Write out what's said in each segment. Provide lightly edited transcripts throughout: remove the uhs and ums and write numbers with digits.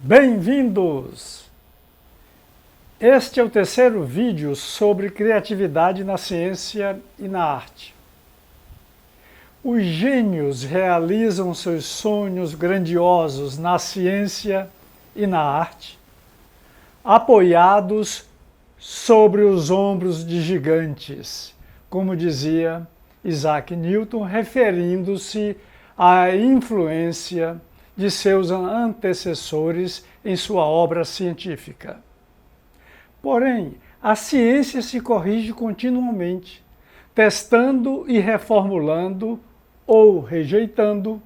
Bem-vindos! Este é o terceiro vídeo sobre criatividade na ciência e na arte. Os gênios realizam seus sonhos grandiosos na ciência e na arte, apoiados sobre os ombros de gigantes, como dizia Isaac Newton, referindo-se à influência de seus antecessores em sua obra científica. Porém, a ciência se corrige continuamente, testando e reformulando ou rejeitando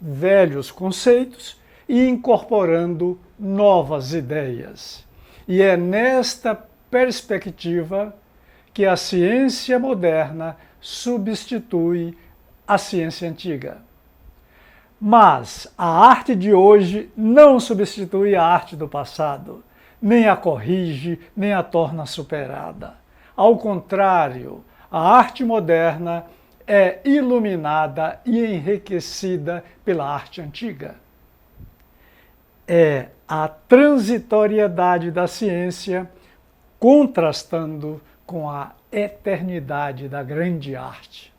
velhos conceitos e incorporando novas ideias. E é nesta perspectiva que a ciência moderna substitui a ciência antiga. Mas a arte de hoje não substitui a arte do passado, nem a corrige, nem a torna superada. Ao contrário, a arte moderna é iluminada e enriquecida pela arte antiga. É a transitoriedade da ciência contrastando com a eternidade da grande arte.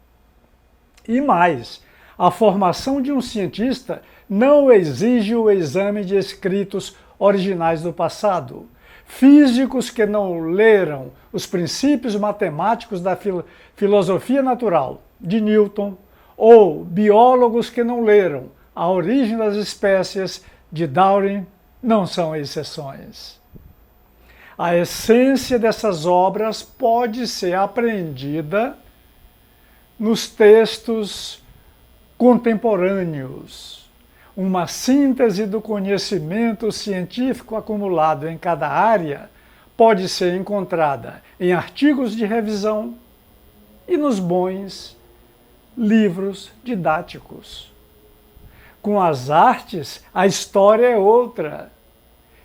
E mais, a formação de um cientista não exige o exame de escritos originais do passado. Físicos que não leram os princípios matemáticos da filosofia natural de Newton, ou biólogos que não leram A Origem das Espécies de Darwin, não são exceções. A essência dessas obras pode ser apreendida nos textos contemporâneos. Uma síntese do conhecimento científico acumulado em cada área pode ser encontrada em artigos de revisão e nos bons livros didáticos. Com as artes, a história é outra.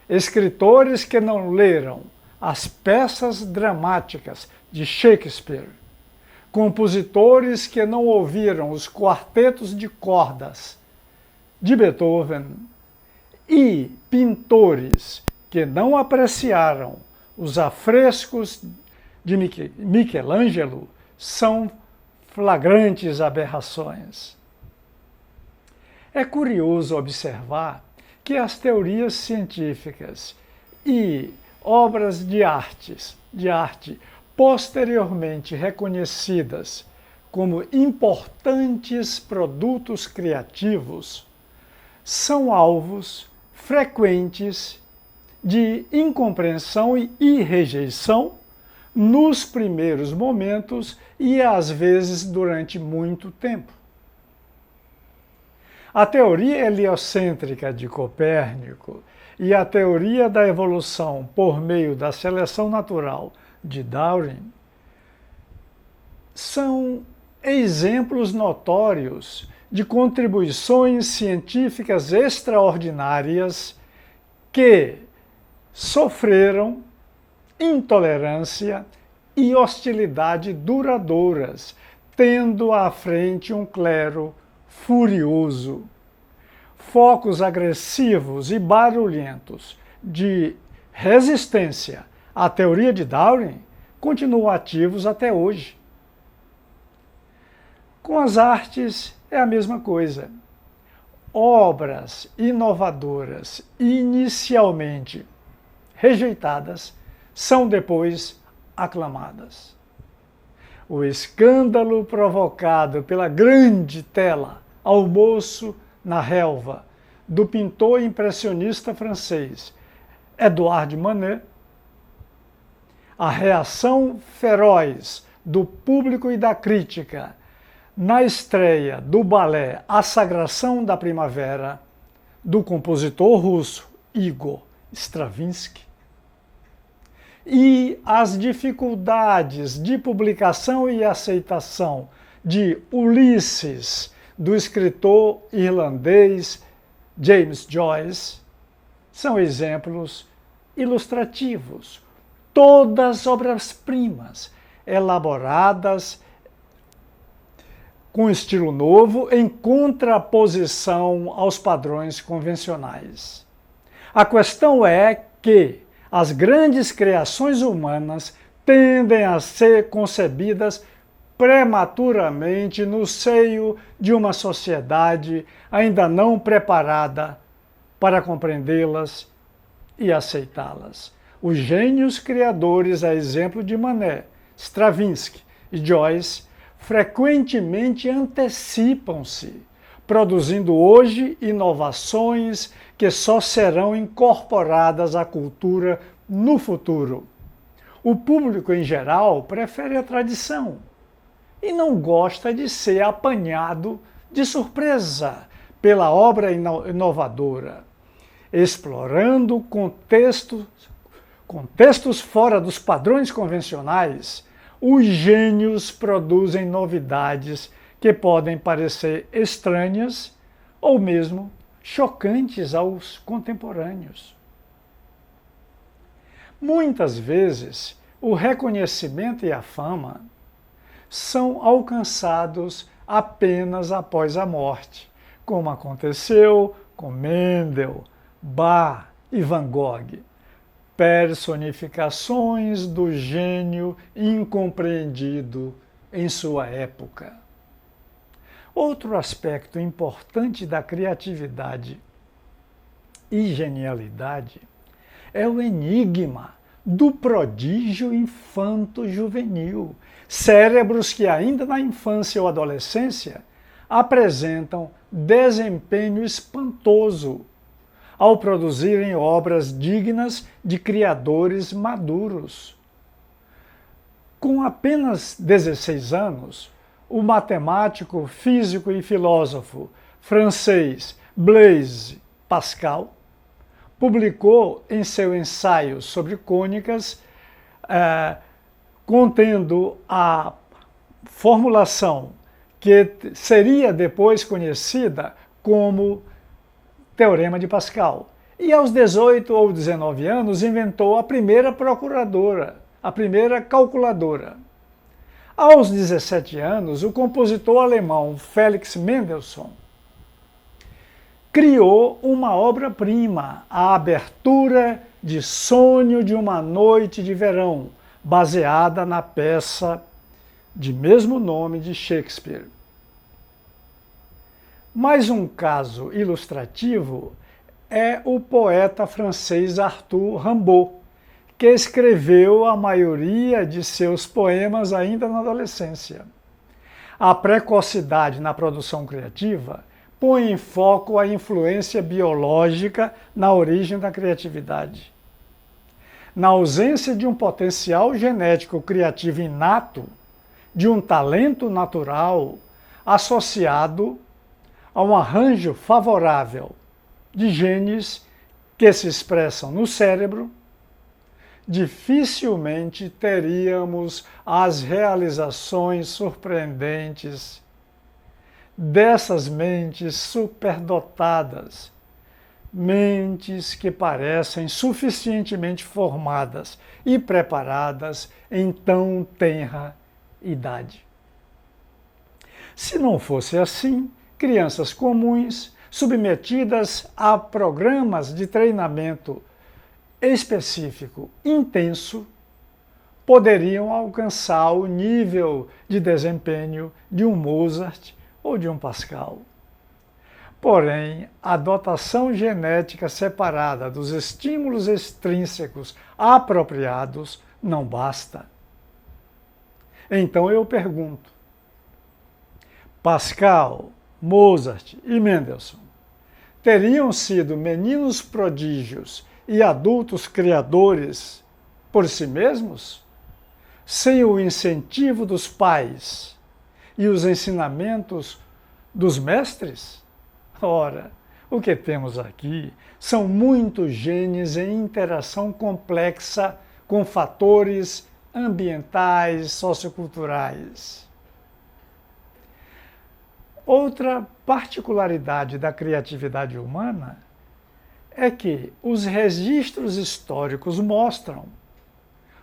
Escritores que não leram as peças dramáticas de Shakespeare, compositores que não ouviram os quartetos de cordas de Beethoven e pintores que não apreciaram os afrescos de Michelangelo são flagrantes aberrações. É curioso observar que as teorias científicas e obras de arte posteriormente reconhecidas como importantes produtos criativos são alvos frequentes de incompreensão e rejeição nos primeiros momentos e às vezes durante muito tempo. A teoria heliocêntrica de Copérnico e a teoria da evolução por meio da seleção natural de Darwin são exemplos notórios de contribuições científicas extraordinárias que sofreram intolerância e hostilidade duradouras, tendo à frente um clero furioso. Focos agressivos e barulhentos de resistência à teoria de Darwin continuam ativos até hoje. Com as artes é a mesma coisa. Obras inovadoras inicialmente rejeitadas são depois aclamadas. O escândalo provocado pela grande tela Almoço na Relva, do pintor impressionista francês Edouard Manet, a reação feroz do público e da crítica na estreia do balé A Sagração da Primavera, do compositor russo Igor Stravinsky, e as dificuldades de publicação e aceitação de Ulisses, do escritor irlandês James Joyce, são exemplos ilustrativos. Todas obras-primas, elaboradas com estilo novo, em contraposição aos padrões convencionais. A questão é que as grandes criações humanas tendem a ser concebidas prematuramente no seio de uma sociedade ainda não preparada para compreendê-las e aceitá-las. Os gênios criadores, a exemplo de Manet, Stravinsky e Joyce, frequentemente antecipam-se, produzindo hoje inovações que só serão incorporadas à cultura no futuro. O público, em geral, prefere a tradição e não gosta de ser apanhado de surpresa pela obra inovadora, explorando contextos fora dos padrões convencionais. Os gênios produzem novidades que podem parecer estranhas ou mesmo chocantes aos contemporâneos. Muitas vezes, o reconhecimento e a fama são alcançados apenas após a morte, como aconteceu com Mendel, Bach e Van Gogh, personificações do gênio incompreendido em sua época. Outro aspecto importante da criatividade e genialidade é o enigma do prodígio infanto-juvenil, cérebros que ainda na infância ou adolescência apresentam desempenho espantoso ao produzirem obras dignas de criadores maduros. Com apenas 16 anos, o matemático, físico e filósofo francês Blaise Pascal publicou em seu ensaio sobre cônicas, contendo a formulação que seria depois conhecida como Teorema de Pascal. E aos 18 ou 19 anos inventou a primeira calculadora. Aos 17 anos, o compositor alemão Felix Mendelssohn criou uma obra-prima, a abertura de Sonho de uma Noite de Verão, baseada na peça de mesmo nome de Shakespeare. Mais um caso ilustrativo é o poeta francês Arthur Rimbaud, que escreveu a maioria de seus poemas ainda na adolescência. A precocidade na produção criativa põe em foco a influência biológica na origem da criatividade. Na ausência de um potencial genético criativo inato, de um talento natural associado a um arranjo favorável de genes que se expressam no cérebro, dificilmente teríamos as realizações surpreendentes dessas mentes superdotadas, mentes que parecem suficientemente formadas e preparadas em tão tenra idade. Se não fosse assim, crianças comuns, submetidas a programas de treinamento específico intenso, poderiam alcançar o nível de desempenho de um Mozart ou de um Pascal. Porém, a dotação genética separada dos estímulos extrínsecos apropriados não basta. Então eu pergunto: Pascal, Mozart e Mendelssohn teriam sido meninos prodígios e adultos criadores por si mesmos, sem o incentivo dos pais e os ensinamentos dos mestres? Ora, o que temos aqui são muitos genes em interação complexa com fatores ambientais, socioculturais. Outra particularidade da criatividade humana é que os registros históricos mostram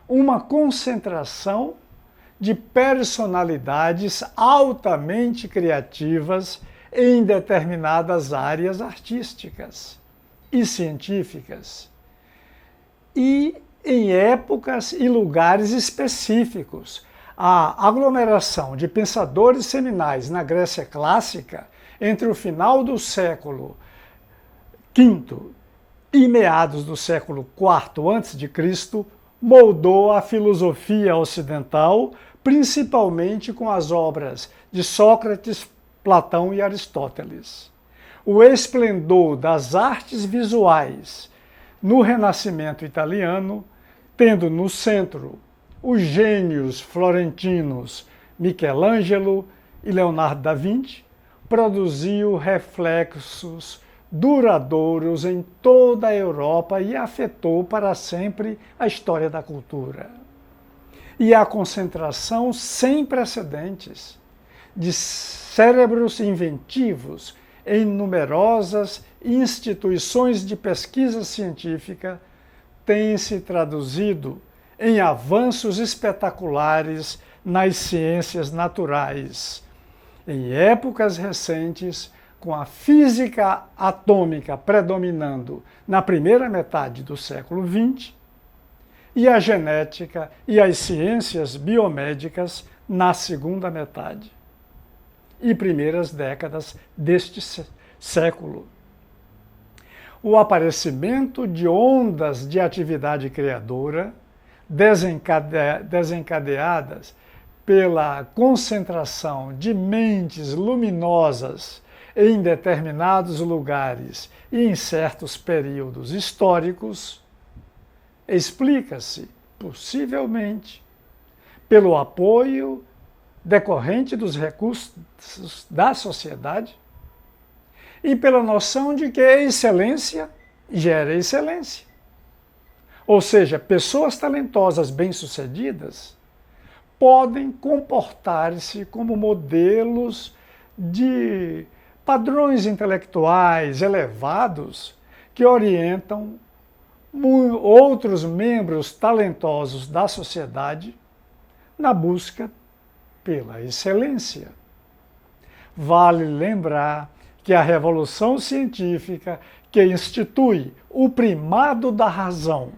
uma concentração de personalidades altamente criativas em determinadas áreas artísticas e científicas, e em épocas e lugares específicos. A aglomeração de pensadores seminais na Grécia clássica entre o final do século V e meados do século IV a.C. moldou a filosofia ocidental, principalmente com as obras de Sócrates, Platão e Aristóteles. O esplendor das artes visuais no Renascimento italiano, tendo no centro os gênios florentinos Michelangelo e Leonardo da Vinci, produziu reflexos duradouros em toda a Europa e afetou para sempre a história da cultura. E a concentração sem precedentes de cérebros inventivos em numerosas instituições de pesquisa científica tem se traduzido em avanços espetaculares nas ciências naturais. Em épocas recentes, com a física atômica predominando na primeira metade do século XX, e a genética e as ciências biomédicas na segunda metade e primeiras décadas deste século. O aparecimento de ondas de atividade criadora desencadeadas pela concentração de mentes luminosas em determinados lugares e em certos períodos históricos, explica-se, possivelmente, pelo apoio decorrente dos recursos da sociedade e pela noção de que a excelência gera excelência. Ou seja, pessoas talentosas bem-sucedidas podem comportar-se como modelos de padrões intelectuais elevados que orientam outros membros talentosos da sociedade na busca pela excelência. Vale lembrar que a revolução científica que institui o primado da razão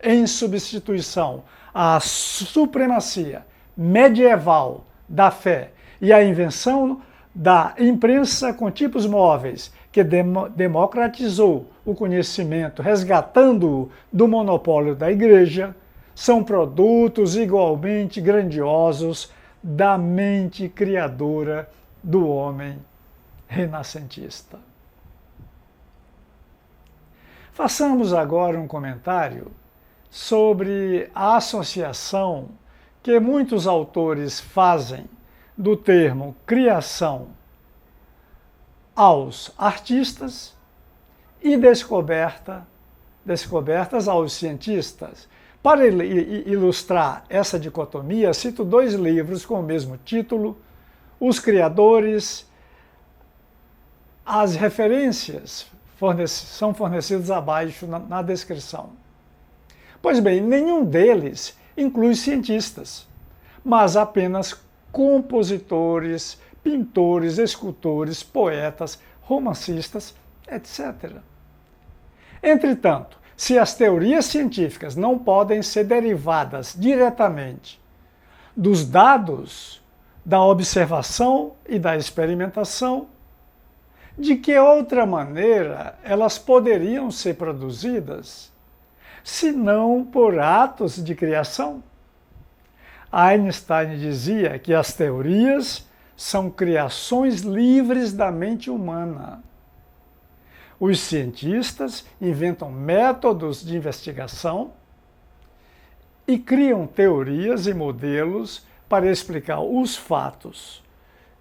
em substituição à supremacia medieval da fé e a invenção da imprensa com tipos móveis, que democratizou o conhecimento, resgatando-o do monopólio da Igreja, são produtos igualmente grandiosos da mente criadora do homem renascentista. Façamos agora um comentário sobre a associação que muitos autores fazem do termo criação aos artistas e descobertas aos cientistas. Para ilustrar essa dicotomia, cito 2 livros com o mesmo título, Os Criadores. As referências são fornecidas abaixo na descrição. Pois bem, nenhum deles inclui cientistas, mas apenas compositores, pintores, escultores, poetas, romancistas, etc. Entretanto, se as teorias científicas não podem ser derivadas diretamente dos dados da observação e da experimentação, de que outra maneira elas poderiam ser produzidas, se não por atos de criação? Einstein dizia que as teorias são criações livres da mente humana. Os cientistas inventam métodos de investigação e criam teorias e modelos para explicar os fatos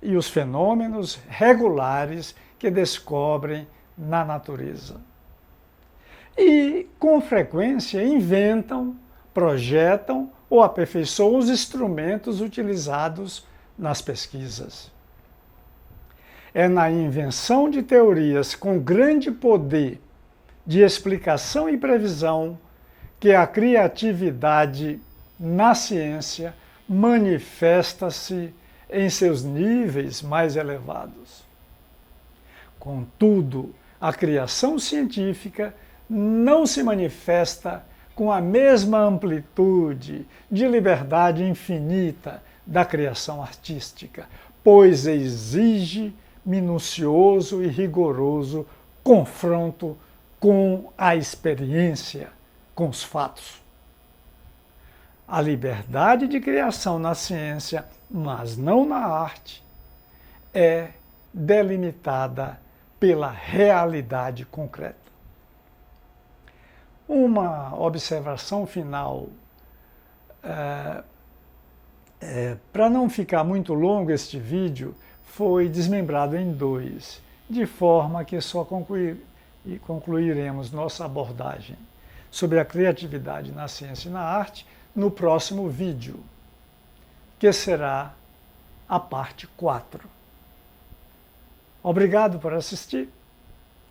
e os fenômenos regulares que descobrem na natureza. E, com frequência, inventam, projetam ou aperfeiçoam os instrumentos utilizados nas pesquisas. É na invenção de teorias com grande poder de explicação e previsão que a criatividade na ciência manifesta-se em seus níveis mais elevados. Contudo, a criação científica não se manifesta com a mesma amplitude de liberdade infinita da criação artística, pois exige minucioso e rigoroso confronto com a experiência, com os fatos. A liberdade de criação na ciência, mas não na arte, é delimitada pela realidade concreta. Uma observação final, para não ficar muito longo este vídeo, foi desmembrado em dois, de forma que só concluiremos nossa abordagem sobre a criatividade na ciência e na arte no próximo vídeo, que será a parte 4. Obrigado por assistir,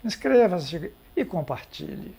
inscreva-se e compartilhe.